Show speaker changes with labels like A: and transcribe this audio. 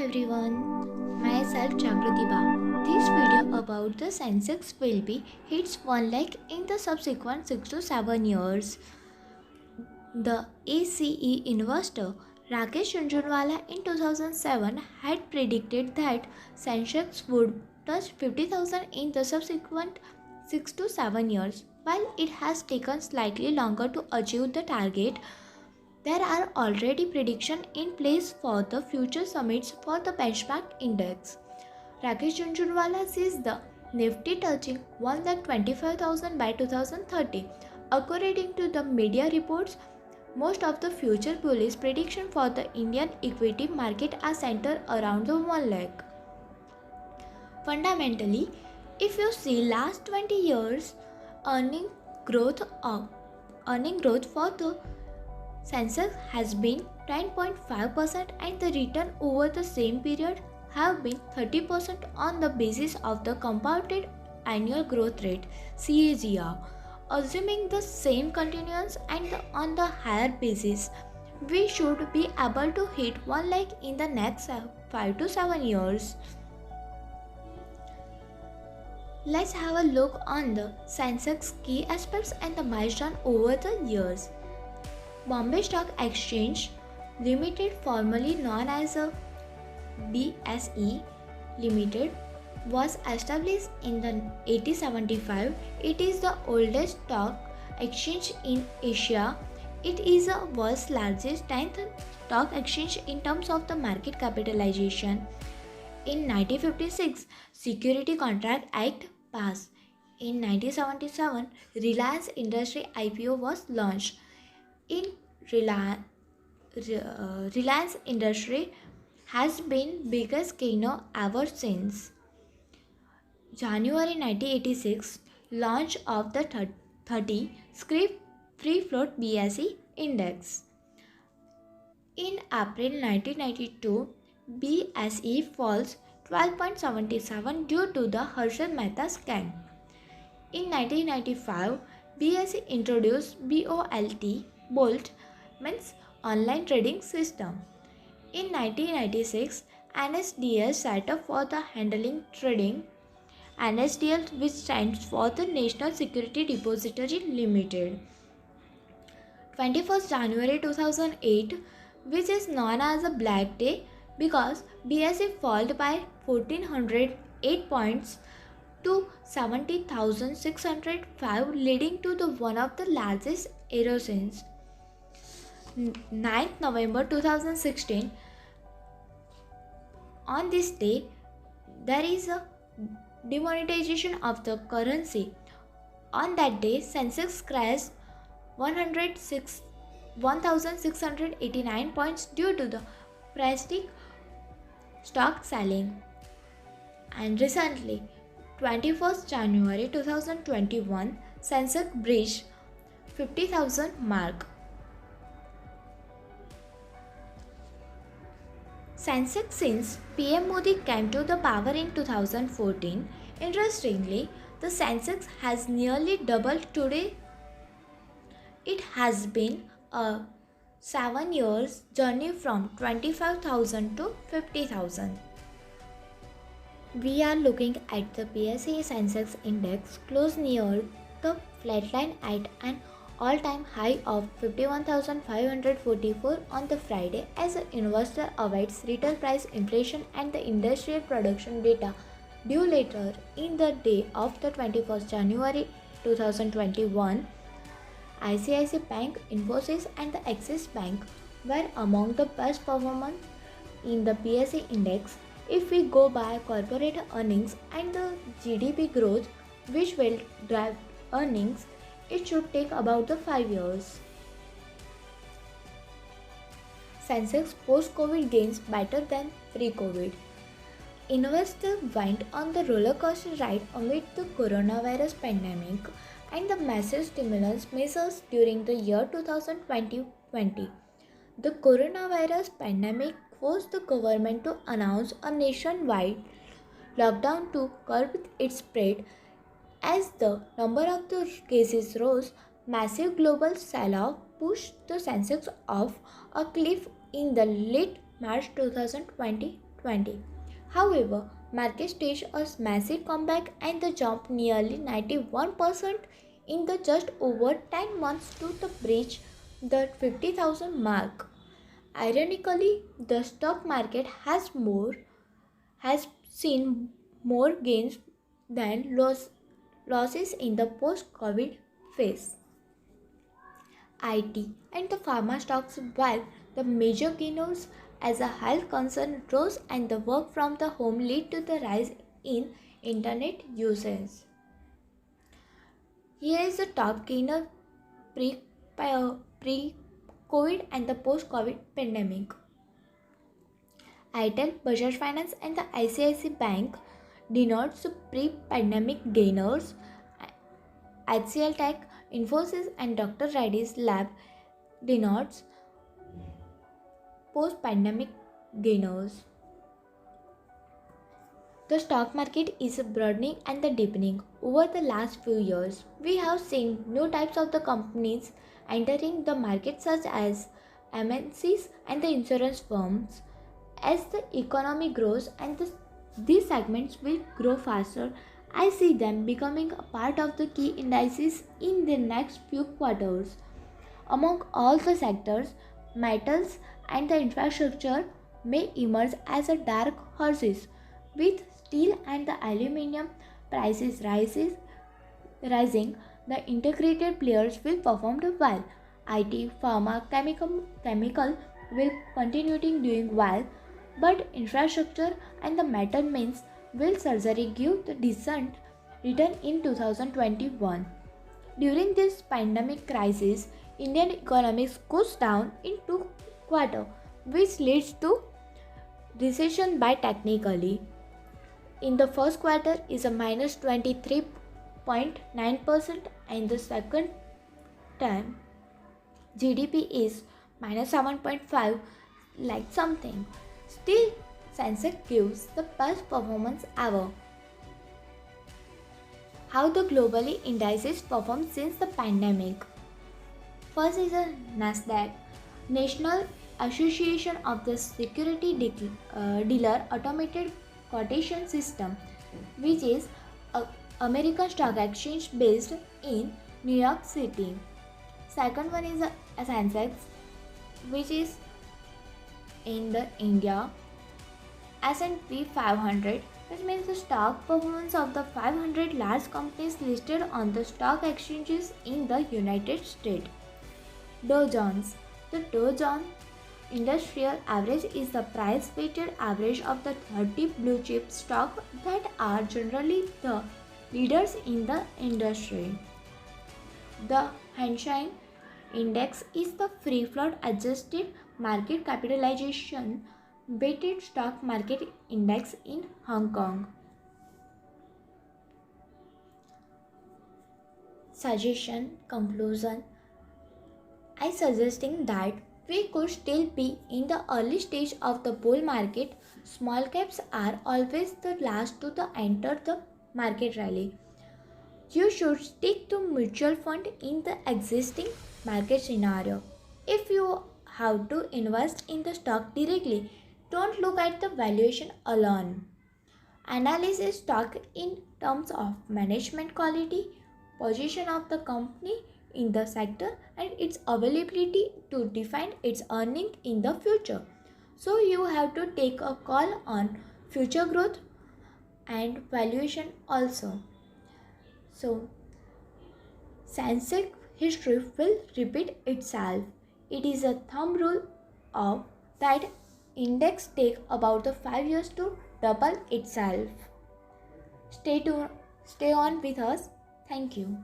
A: everyone, myself Jagruti Ba. This video about the Sensex will be hits 1 lakh in the subsequent 6 to 7 years. The ACE investor Rakesh Jhunjhunwala in 2007 had predicted that Sensex would touch 50,000 in the subsequent 6 to 7 years. While it has taken slightly longer to achieve the target, there are already predictions in place for the future summits for the benchmark index. Rakesh Jhunjhunwala sees the Nifty touching 1,25,000 by 2030. According to the media reports, most of the future bullish predictions for the Indian equity market are centered around the 1 lakh. Fundamentally, if you see last 20 years, earning growth for the Sensex has been 10.5% and the return over the same period have been 30% on the basis of the compounded annual growth rate CAGR. Assuming the same continuance and on the higher basis, we should be able to hit 1 lakh in the next 5 to 7 years. Let's have a look on the Sensex key aspects and the milestone over the years. Bombay Stock Exchange Limited, formerly known as a BSE Limited, was established in the 1875. It is the oldest stock exchange in Asia. It is the world's largest 10th stock exchange in terms of the market capitalization. In 1956, Security Contract Act passed. In 1977, Reliance Industry IPO was launched. In Reliance Industry has been biggest gainer ever since. January 1986, launch of the 30 scrip free float BSE index. In April 1992, BSE falls 12.77 due to the Harshad Mehta scam. In 1995, BSE introduced BOLT means online trading system. In 1996, NSDL set up for the handling trading. NSDL, which stands for the National Security Depository Limited. 21st January 2008, which is known as a Black Day because BSE fell by 1408 points to 70,605, leading to the one of the largest erosions. 9th November 2016, on this day, there is a demonetization of the currency. On that day, Sensex crashed 1,689 points due to the prestige stock selling. And recently, 21st January 2021, Sensex breached 50,000 mark. Sensex since PM Modi came to the power in 2014. Interestingly, the Sensex has nearly doubled today. It has been a 7 years journey from 25,000 to 50,000. We are looking at the BSE Sensex index close near the flatline at an all-time high of 51,544 on the Friday as the investor awaits retail price inflation and the industrial production data due later in the day of the 21st January 2021. ICICI Bank, Infosys and the Axis Bank were among the best performers in the BSE index. If we go by corporate earnings and the GDP growth, which will drive earnings, it should take about the 5 years. Sensex post-COVID gains better than pre-COVID. Investors went on the roller coaster ride amid the coronavirus pandemic and the massive stimulus measures during the year 2020. The coronavirus pandemic forced the government to announce a nationwide lockdown to curb its spread. As the number of the cases rose, massive global sell-off pushed the Sensex off a cliff in the late March 2020 2020. However, market staged a massive comeback and the jumped nearly 91% in the just over 10 months to the breach the 50,000 mark. Ironically, the stock market has seen more gains than losses in the post-COVID phase. IT and the pharma stocks were the major gainers as a health concern rose and the work from the home led to the rise in internet usage. Here is the top gainer pre-COVID and the post-COVID pandemic. Airtel, Bajaj Finance and the ICICI Bank denotes pre-pandemic gainers. HCL Tech, Infosys and Dr. Reddy's Lab denotes post-pandemic gainers. The stock market is broadening and the deepening. Over the last few years, we have seen new types of the companies entering the market such as MNCs and the insurance firms. As the economy grows and these segments will grow faster, I see them becoming a part of the key indices in the next few quarters. Among all the sectors, metals and the infrastructure may emerge as a dark horses, with steel and the aluminium prices rising. The integrated players will perform well. IT, pharma, chemical will continue doing well, but infrastructure and the metal means will surgery give the decent return in 2021. During this pandemic crisis, Indian economics goes down in two quarters, which leads to recession by technically. In the first quarter is a minus 23.9% and the second time GDP is minus 7.5 like something. Still, Sensex gives the best performance ever. How the globally indices perform since the pandemic. First is a Nasdaq, National Association of the Security Dealer Automated Quotation System, which is a American stock exchange based in New York City. Second one is a Sensex, which is in the India. S&P 500, which means the stock performance of the 500 large companies listed on the stock exchanges in the United States. Dow Jones. The Dow Jones Industrial Average is the price-weighted average of the 30 blue chip stocks that are generally the leaders in the industry. The Hang Seng Index is the free float adjusted market capitalization weighted stock market index in Hong Kong. Conclusion. I suggesting that we could still be in the early stage of the bull market. Small caps are always the last to enter the market rally. You should stick to mutual fund in the existing market scenario. If you have to invest in the stock directly, don't look at the valuation alone. Analyze stock in terms of management quality, position of the company in the sector, and its availability to define its earning in the future. So you have to take a call on future growth and valuation also. So Sensex history will repeat itself. It is a thumb rule of that index take about the 5 years to double itself. Stay on with us. Thank you.